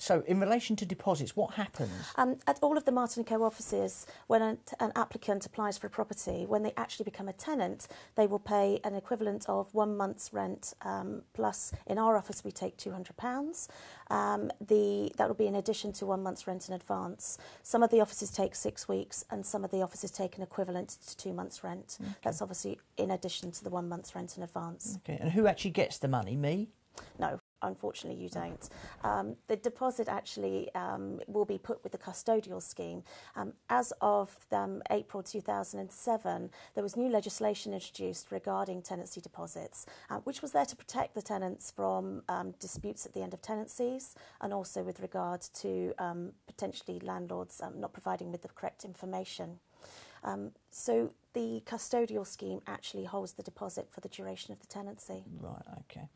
So in relation to deposits, what happens? At all of the Martin & Co offices, when an applicant applies for a property, when they actually become a tenant, they will pay an equivalent of 1 month's rent, plus in our office we take £200. That will be in addition to 1 month's rent in advance. Some of the offices take 6 weeks and some of the offices take an equivalent to 2 months' rent. Okay. That's obviously in addition to the 1 month's rent in advance. Okay, and who actually gets the money? Me? No. Unfortunately, you don't. The deposit actually will be put with the custodial scheme. As of April 2007, there was new legislation introduced regarding tenancy deposits, which was there to protect the tenants from disputes at the end of tenancies, and also with regard to potentially landlords not providing with the correct information. So the custodial scheme actually holds the deposit for the duration of the tenancy. Right, okay.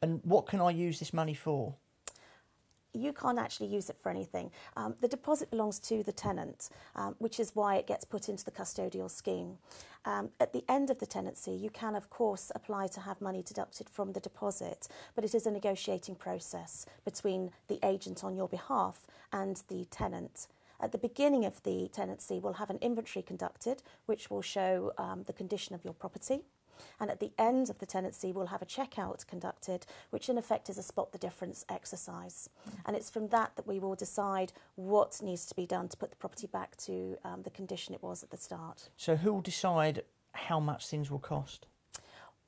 And what can I use this money for? You can't actually use it for anything. The deposit belongs to the tenant, which is why it gets put into the custodial scheme. At the end of the tenancy, you can, of course, apply to have money deducted from the deposit, but it is a negotiating process between the agent on your behalf and the tenant. At the beginning of the tenancy, we'll have an inventory conducted, which will show the condition of your property. And at the end of the tenancy, we'll have a checkout conducted, which in effect is a spot the difference exercise. And it's from that we will decide what needs to be done to put the property back to the condition it was at the start. So who will decide how much things will cost?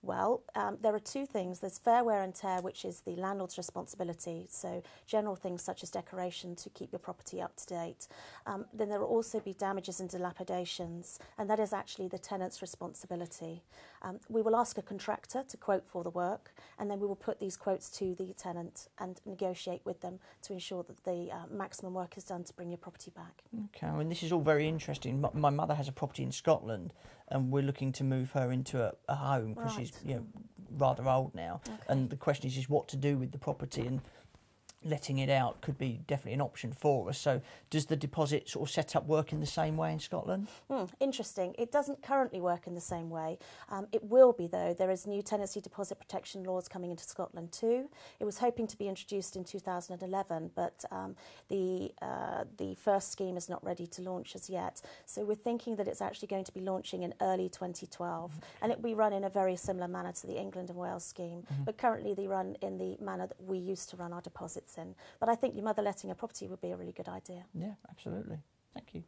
Well, there are two things. There's fair wear and tear, which is the landlord's responsibility, so general things such as decoration to keep your property up to date. Then there will also be damages and dilapidations, and that is actually the tenant's responsibility. We will ask a contractor to quote for the work, and then we will put these quotes to the tenant and negotiate with them to ensure that the maximum work is done to bring your property back. Okay, I mean, this is all very interesting. My mother has a property in Scotland, and we're looking to move her into a home because she's rather old now. Okay. And the question is what to do with the property, and letting it out could be definitely an option for us. So does the deposit sort of set up work in the same way in Scotland? Interesting. It doesn't currently work in the same way. It will be, though. There is new tenancy deposit protection laws coming into Scotland too. It was hoping to be introduced in 2011, but the first scheme is not ready to launch as yet. So we're thinking that it's actually going to be launching in early 2012. Okay. And it will be run in a very similar manner to the England and Wales scheme. But currently they run in the manner that we used to run our deposits in. But I think your mother letting a property would be a really good idea. Yeah, absolutely. Thank you.